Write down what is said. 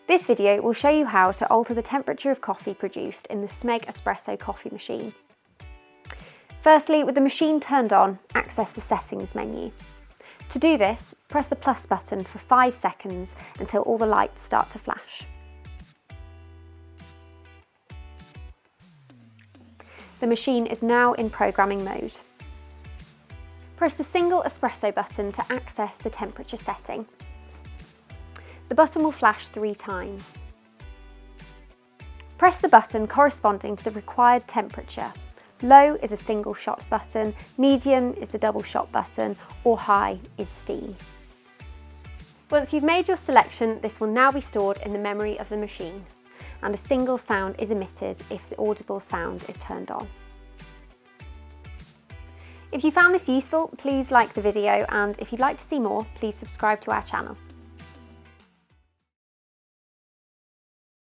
This video will show you how to alter the temperature of coffee produced in the Smeg Espresso Coffee Machine. Firstly, with the machine turned on, access the settings menu. To do this, press the plus button for 5 seconds until all the lights start to flash. The machine is now in programming mode. Press the single espresso button to access the temperature setting. The button will flash 3 times. Press the button corresponding to the required temperature. Low is a single shot button, medium is the double shot button, or high is steam. Once you've made your selection, this will now be stored in the memory of the machine, and a single sound is emitted if the audible sound is turned on. If you found this useful, please like the video, and if you'd like to see more, please subscribe to our channel.